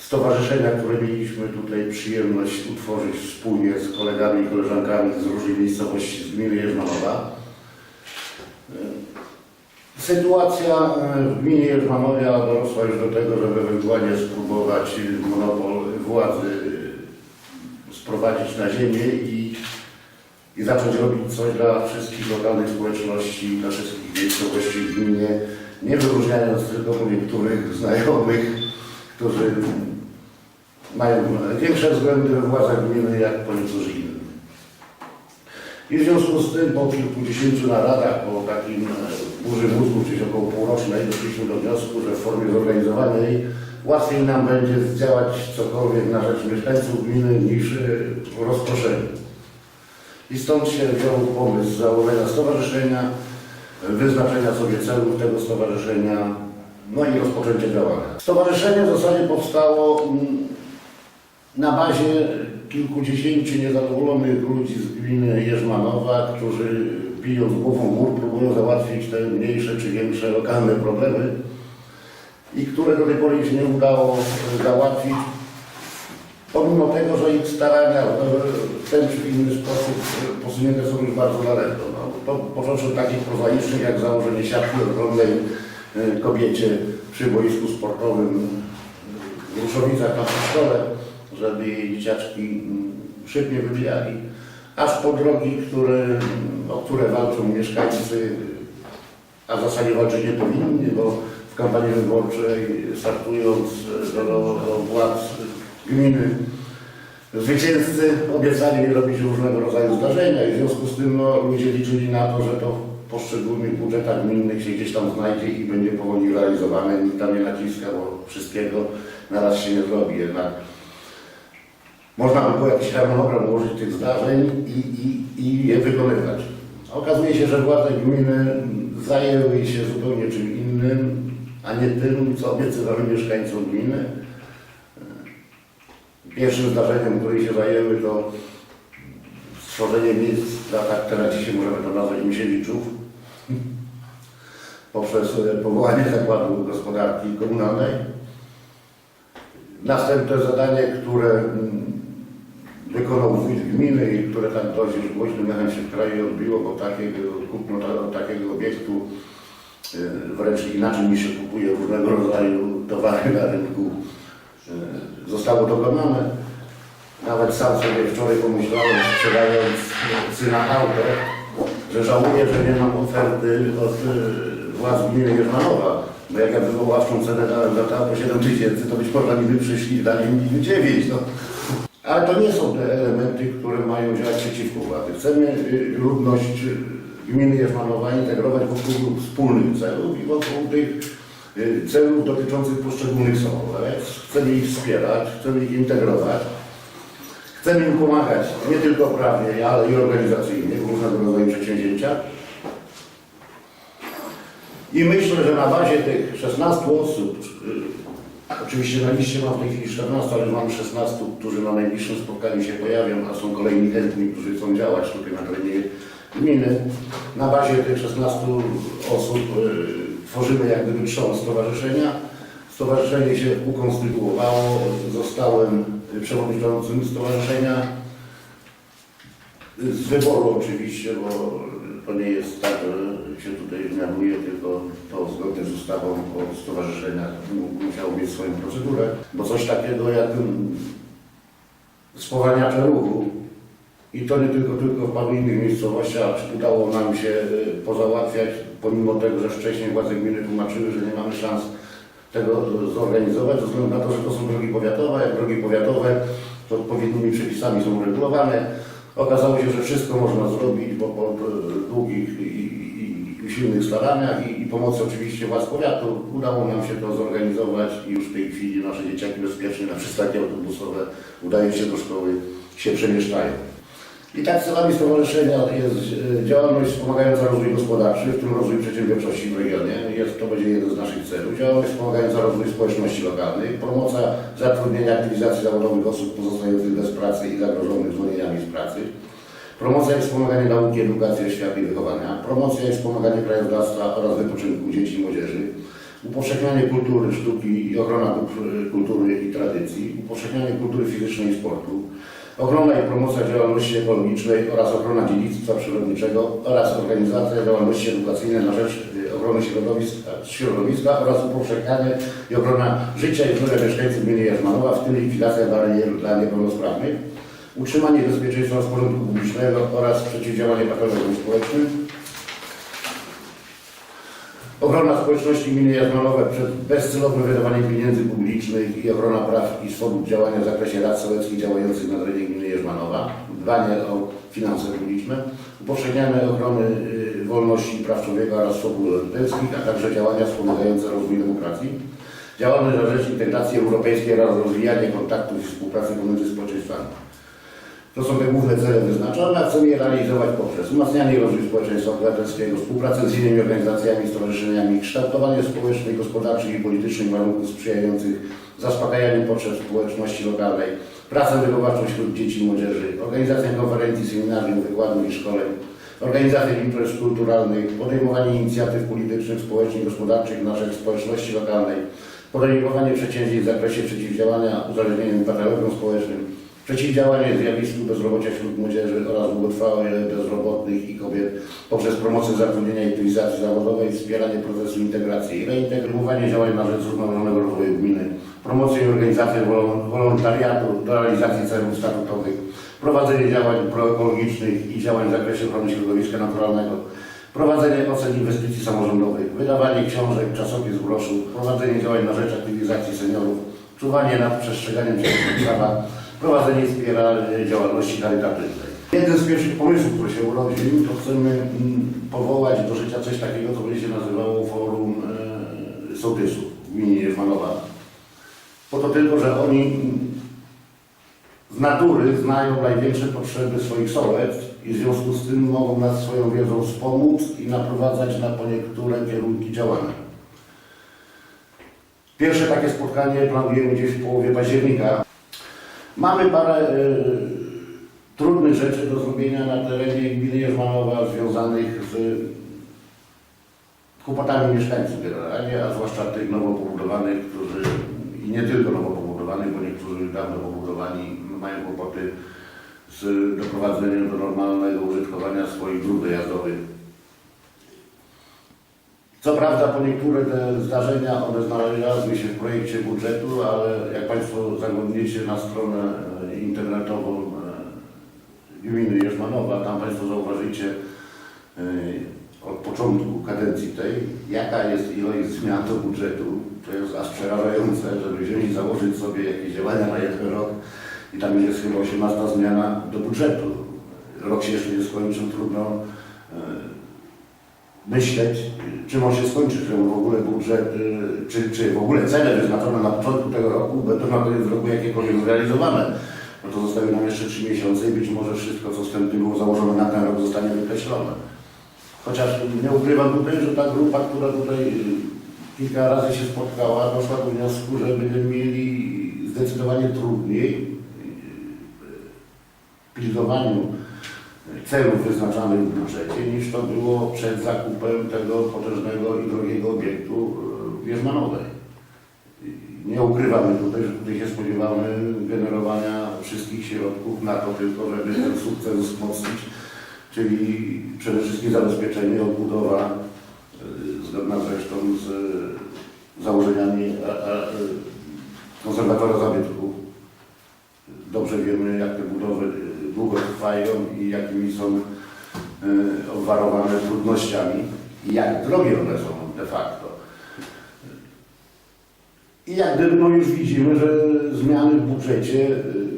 stowarzyszenia, które mieliśmy tutaj przyjemność utworzyć wspólnie z kolegami i koleżankami z różnych miejscowości z gminy Jerzmanowa. Sytuacja w gminie Jerzmanowa dorosła już do tego, żeby ewentualnie spróbować monopol władzy sprowadzić na ziemię i zacząć robić coś dla wszystkich lokalnych społeczności, dla wszystkich miejscowości w gminie, nie wyróżniając tylko niektórych znajomych, którzy mają większe względy we władzach gminy jak po niektórzy inni. I w związku z tym po kilkudziesięciu naradach, po takim burzy mózgu, czyli około półrocznej, doszliśmy do wniosku, że w formie zorganizowanej łatwiej nam będzie zdziałać cokolwiek na rzecz mieszkańców gminy niż w rozproszeniu. I stąd się wziął pomysł założenia stowarzyszenia, wyznaczenia sobie celów tego stowarzyszenia, no i rozpoczęcie działania. Stowarzyszenie w zasadzie powstało na bazie kilkudziesięciu niezadowolonych ludzi z gminy Jerzmanowa, którzy bijąc głową w mur próbują załatwić te mniejsze czy większe lokalne problemy i które do tej pory się nie udało załatwić, pomimo tego, że ich starania w ten czy inny sposób posunięte są już bardzo daleko. No, to począwszy od takich prozaicznych jak założenie siatki ochronnej kobiecie przy boisku sportowym w Ruszowicach na przedszkole, żeby jej dzieciaczki szyb nie wybijali, aż po drogi, o które walczą mieszkańcy, a w zasadzie walczyć nie powinni, bo w kampanii wyborczej startując do władz gminy zwycięzcy obiecali robić różnego rodzaju zdarzenia i w związku z tym ludzie liczyli na to, że to w poszczególnych budżetach gminnych się gdzieś tam znajdzie i będzie powoli realizowane. Nikt tam nie naciska, bo wszystkiego na raz się nie zrobi. Jednak można by było jakiś harmonogram ułożyć tych zdarzeń i je wykonywać. Okazuje się, że władze gminy zajęły się zupełnie czym innym, a nie tym, co obiecywały mieszkańcom gminy. Pierwszym zdarzeniem, którym się zajęły, to stworzenie miejsc dla, tak teraz dzisiaj możemy to nazwać, Misiewiczów, poprzez powołanie Zakładu Gospodarki Komunalnej. Następne zadanie, które wykonał wójt gminy i które tak dość już głośnym echem się w kraju odbiło, bo kupno takiego obiektu wręcz inaczej niż się kupuje różnego rodzaju towary na rynku zostało dokonane. Nawet sam sobie wczoraj pomyślałem, sprzedając syna auto, że żałuję, że nie mam oferty od władz gminy Jerzmanowa. Bo jak ja wywoławczą cenę dałem za to auto 7 000, to być może mi by przyszli i dali mi 9. No. Ale to nie są te elementy, które mają działać przeciwko władzy. Chcemy ludność gminy Jerzmanowa integrować wokół wspólnych celów i wokół tych celów dotyczących poszczególnych samorządów. Chcemy ich wspierać, chcemy ich integrować, chcemy im pomagać nie tylko prawnie, ale i organizacyjnie w różnego rodzaju przedsięwzięciach. I myślę, że na bazie tych 16 osób, oczywiście na liście mam w tej chwili 14, ale mam 16, którzy na najbliższym spotkaniu się pojawią, a są kolejni chętni, którzy chcą działać tutaj na terenie gminy. Na bazie tych 16 osób tworzymy jak gdyby trzon stowarzyszenia. Stowarzyszenie się ukonstytuowało, zostałem przewodniczącym stowarzyszenia. Z wyboru oczywiście, bo to nie jest tak, że się tutaj mianuje, tylko to zgodnie z ustawą o stowarzyszeniach musiało mieć swoją procedurę, bo coś takiego jak spowalniacze ruchu i to nie tylko w paru innych miejscowościach udało nam się pozałatwiać, pomimo tego, że wcześniej władze gminy tłumaczyły, że nie mamy szans tego zorganizować, ze względu na to, że to są drogi powiatowe, jak drogi powiatowe to odpowiednimi przepisami są uregulowane. Okazało się, że wszystko można zrobić, bo po długich i usilnych staraniach i pomocy oczywiście władz powiatu udało nam się to zorganizować i już w tej chwili nasze dzieciaki bezpiecznie na przystanki autobusowe udają się do szkoły, się przemieszczają. I tak celami stowarzyszenia jest działalność wspomagająca rozwój gospodarczy, w tym rozwój przedsiębiorczości w regionie. To będzie jeden z naszych celów. Działalność wspomagająca rozwój społeczności lokalnej, promocja zatrudnienia, aktywizacji zawodowych osób pozostających bez pracy i zagrożonych zwolnieniami z pracy. Promocja i wspomaganie nauki, edukacji, oświaty i wychowania. Promocja i wspomaganie krajoznawstwa oraz wypoczynku dzieci i młodzieży. upowszechnianie kultury, sztuki i ochrona dóbr kultury i tradycji, upowszechnianie kultury fizycznej i sportu, ochrona i promocja działalności ekologicznej oraz ochrona dziedzictwa przyrodniczego oraz organizacja działalności edukacyjnej na rzecz ochrony środowiska oraz upowszechnianie i ochrona życia i zdrowia mieszkańców gminy Jarzmanowa, w tym likwidacja barier dla niepełnosprawnych, utrzymanie bezpieczeństwa oraz porządku publicznego oraz przeciwdziałanie patologiom społecznym, ochrona społeczności gminy Jarzmanowa przed bezcelowym wydawaniem pieniędzy publicznych i ochrona praw i swobód działania w zakresie rad sołeckich działających na terenie gminy Jarzmanowa, dbanie o finanse publiczne, upowszechnianie ochrony wolności i praw człowieka oraz swobód obywatelskich, a także działania wspomagające rozwój demokracji, działalność na rzecz integracji europejskiej oraz rozwijanie kontaktów i współpracy pomiędzy społeczeństwami. To są te główne cele wyznaczone, a chcemy je realizować poprzez umacnianie i rozwój społeczeństwa obywatelskiego, współpracę z innymi organizacjami, stowarzyszeniami, kształtowanie społecznych, gospodarczych i politycznych warunków sprzyjających zaspokajaniu potrzeb społeczności lokalnej, pracę wychowawczą wśród dzieci i młodzieży, organizację konferencji, seminarium, wykładów i szkoleń, organizację imprez kulturalnych, podejmowanie inicjatyw politycznych, społecznych i gospodarczych na rzecz społeczności lokalnej, podejmowanie przedsięwzięć w zakresie przeciwdziałania uzależnieniom i patologiom społecznym, przeciwdziałanie zjawisku bezrobocia wśród młodzieży oraz długotrwałych bezrobotnych i kobiet poprzez promocję zatrudnienia i aktywizacji zawodowej, wspieranie procesu integracji i reintegrowanie działań na rzecz zrównoważonego rozwoju gminy, promocję i organizację wolontariatu do realizacji celów statutowych, prowadzenie działań proekologicznych i działań w zakresie ochrony środowiska naturalnego, prowadzenie ocen inwestycji samorządowych, wydawanie książek, czasopism, broszur, prowadzenie działań na rzecz aktywizacji seniorów, czuwanie nad przestrzeganiem przepisów prawa, prowadzenie i wspieranie działalności charytatywnej. Jeden z pierwszych pomysłów, który się urodził, to chcemy powołać do życia coś takiego, co będzie się nazywało Forum Sołtysów w gminie Jarzmanowa. Po to tylko, że oni z natury znają największe potrzeby swoich sołectw i w związku z tym mogą nas swoją wiedzą wspomóc i naprowadzać na niektóre kierunki działania. Pierwsze takie spotkanie planujemy gdzieś w połowie października. Mamy parę trudnych rzeczy do zrobienia na terenie gminy Jarzmanowa związanych z kłopotami mieszkańców generalnie, a zwłaszcza tych nowo pobudowanych, którzy i nie tylko nowo pobudowanych, bo niektórzy dawno pobudowani mają kłopoty z doprowadzeniem do normalnego użytkowania swoich dróg dojazdowych. Co prawda po niektóre te zdarzenia, one znalazły się w projekcie budżetu, ale jak Państwo zaglądniecie na stronę internetową gminy Jarzmanowa, tam Państwo zauważycie od początku kadencji tej, jaka jest ilość zmian do budżetu. To jest aż przerażające, żeby wziąć i założyć sobie jakieś działania na jeden rok i tam jest chyba 18 zmiana do budżetu. Rok się jeszcze nie skończył, trudno myśleć, czym on się skończy, czy w ogóle budżet, czy w ogóle cele wyznaczone na początku tego roku będą na koniec roku jakiekolwiek zrealizowane. No to zostały nam jeszcze 3 miesiące i być może wszystko, co wstępnie było założone na ten rok, zostanie wykreślone. Chociaż nie ukrywam tutaj, że ta grupa, która tutaj kilka razy się spotkała, doszła do wniosku, że będziemy mieli zdecydowanie trudniej w pilnowaniu celów wyznaczanych w budżecie, niż to było przed zakupem tego potężnego i drogiego obiektu w Jarzmanowej. Nie ukrywamy tutaj, że tutaj się spodziewamy generowania wszystkich środków na to tylko, żeby ten sukces wzmocnić, czyli przede wszystkim zabezpieczenie, odbudowa zgodna zresztą z założeniami konserwatora zabytków. Dobrze wiemy, jak te budowy długo trwają i jakimi są obwarowane trudnościami i jak drogie one są de facto. I jak gdyby no już widzimy, że zmiany w budżecie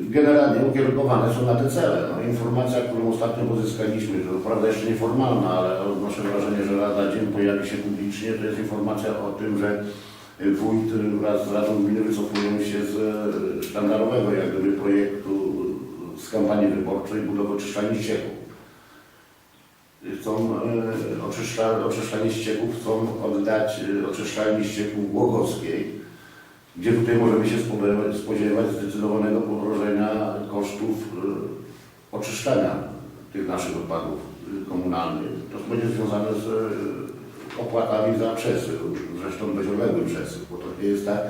generalnie ukierunkowane są na te cele. No, informacja, którą ostatnio pozyskaliśmy, to prawda jeszcze nieformalna, ale odnoszę wrażenie, że lada dzień pojawi się publicznie, to jest informacja o tym, że wójt wraz z Radą Gminy wycofują się z sztandarowego jak gdyby projektu z kampanii wyborczej budowy oczyszczalni ścieków. Chcą oczyszczalni ścieków, chcą oddać oczyszczalni ścieków Głogowskiej, gdzie tutaj możemy się spodziewać zdecydowanego podrożenia kosztów oczyszczania tych naszych odpadów komunalnych. To będzie związane z opłatami za przesył, zresztą dość odległy przesył, bo to nie jest tak,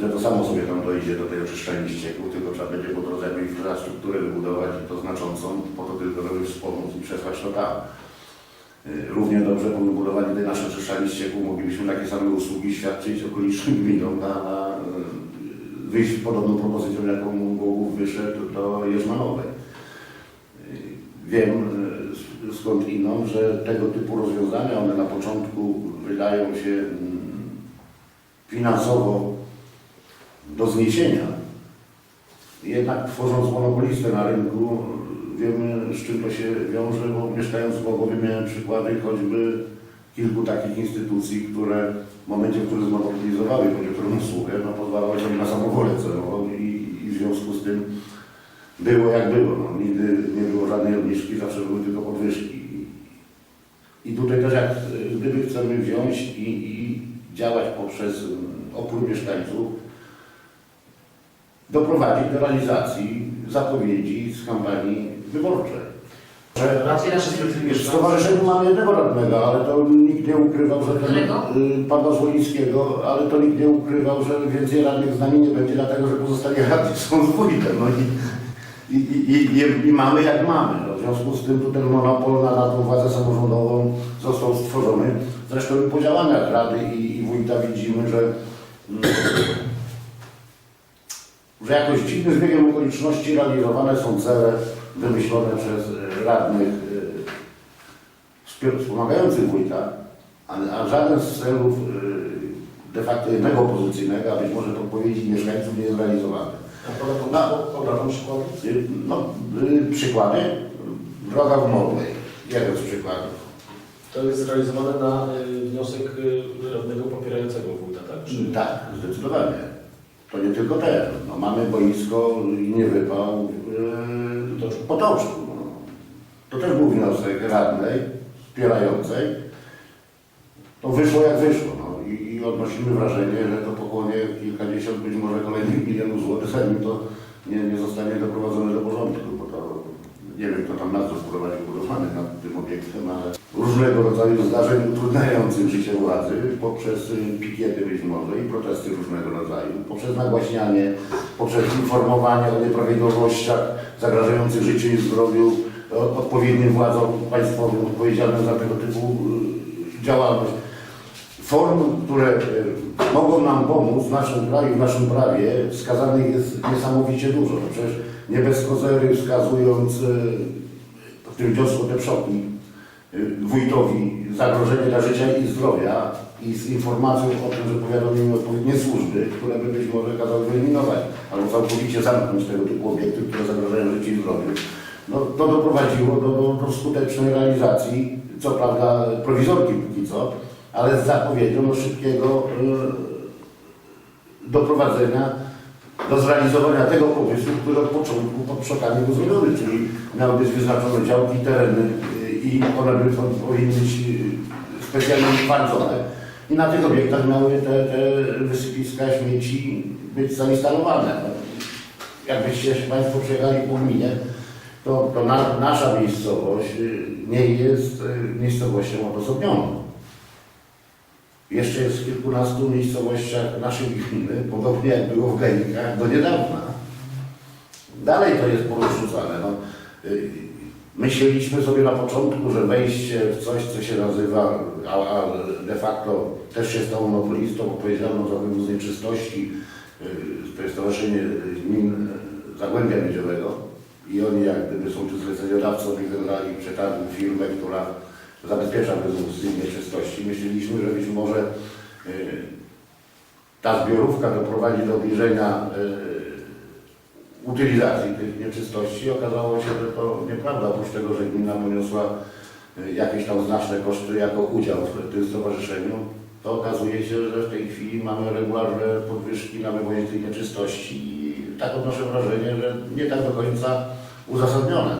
że to samo sobie tam dojdzie do tej oczyszczalni ścieków, tylko trzeba będzie po drodze infrastrukturę wybudować i to znaczącą, po to tylko, żeby wspomóc i przesłać to tam. Równie dobrze po wybudowaniu tej naszej oczyszczalni ścieków moglibyśmy takie same usługi świadczyć okolicznym gminom na wyjść z podobną propozycją, jaką Głogów wyszedł do Jerzmanowej. Wiem skąd inną, że tego typu rozwiązania, one na początku wydają się finansowo do zniesienia. Jednak tworząc monopolistę na rynku, wiemy, z czym to się wiąże, bo mieszkając w Głogowie miałem przykłady choćby kilku takich instytucji, które w momencie, w którym zmonopolizowały koniunkturną usługę, no pozwalały sobie na samowolę cenową i w związku z tym było jak było. No, nigdy nie było żadnej obniżki, zawsze były tylko podwyżki. I tutaj też jak gdyby chcemy wziąć i działać poprzez opór mieszkańców, doprowadzić do realizacji zapowiedzi z kampanii wyborczej. W stowarzyszeniu mamy jednego radnego, ale to nikt nie ukrywał, że pana Zwolickiego, ale to nikt nie ukrywał, że więcej radnych z nami nie będzie, dlatego że pozostali radni są z wójtem. No i mamy jak mamy. No, w związku z tym tu ten monopol na tą władzę samorządową został stworzony. Zresztą po działaniach rady i wójta widzimy, że jakoś dziwnym zbiegiem okoliczności realizowane są cele wymyślone przez radnych wspomagających wójta, a żaden z celów de facto jednego opozycyjnego, a być może podpowiedzi mieszkańców nie jest realizowany. Podam przykłady? No, przykłady. Droga w Morwej. Jeden z przykładów. To jest zrealizowane na wniosek radnego popierającego wójta, tak? Czy... Tak, zdecydowanie. To nie tylko ten. No, mamy boisko i nie wypał w Potoczku. No. To też był wniosek radnej wspierającej. To wyszło jak wyszło. No. I odnosimy wrażenie, że to pochłonie kilkadziesiąt, być może kolejnych milionów złotych, zanim to nie zostanie doprowadzone do porządku, bo to nie wiem, kto tam nadzór budowany nad tym obiektem, ale różnego rodzaju zdarzeń utrudniających życie władzy poprzez pikiety być może i protesty różnego rodzaju, poprzez nagłaśnianie, poprzez informowanie o nieprawidłowościach zagrażających życiu i zdrowiu odpowiednim władzom państwowym odpowiedzialnym za tego typu działalność. Form, które mogą nam pomóc w naszym kraju, w naszym prawie, wskazanych jest niesamowicie dużo. No przecież nie bez kozery wskazując w tym wniosku te przoki wójtowi zagrożenie dla życia i zdrowia i z informacją o tym, że powiadomimy odpowiednie służby, które by być może kazały wyeliminować albo całkowicie zamknąć tego typu obiekty, które zagrażają życiu i zdrowiu. No, to doprowadziło do skutecznej realizacji, co prawda prowizorki póki co, ale z zapowiedzią szybkiego doprowadzenia do zrealizowania tego pomysłu, który od początku pod przokami był zrobiony, czyli miały być wyznaczone działki, tereny i one powinny być specjalnie utwardzone. I na tych obiektach miały te wysypiska śmieci być zainstalowane. Jakbyście Państwo przyjechali po gminie, to nasza miejscowość nie jest miejscowością odosobnioną. Jeszcze jest w kilkunastu miejscowościach naszej gminy, podobnie jak było w Gajnikach do niedawna. Dalej to jest porozrzucane. No, myśleliśmy sobie na początku, że wejście w coś, co się nazywa, a de facto też się stało monopolistą odpowiedzialną za wywóz nieczystości, to jest Stowarzyszenie Gmin Zagłębia Miedziowego i oni jak gdyby są tu zleceniodawcą i wybrali przetargu firmę, która zabezpiecza wywóz nieczystości. Myśleliśmy, że być może ta zbiorówka doprowadzi do obniżenia utylizacji tych nieczystości. Okazało się, że to nieprawda. Oprócz tego, że gmina poniosła jakieś tam znaczne koszty jako udział w tym stowarzyszeniu, to okazuje się, że w tej chwili mamy regularne podwyżki na wywozie tych nieczystości i tak odnoszę wrażenie, że nie tak do końca uzasadnione.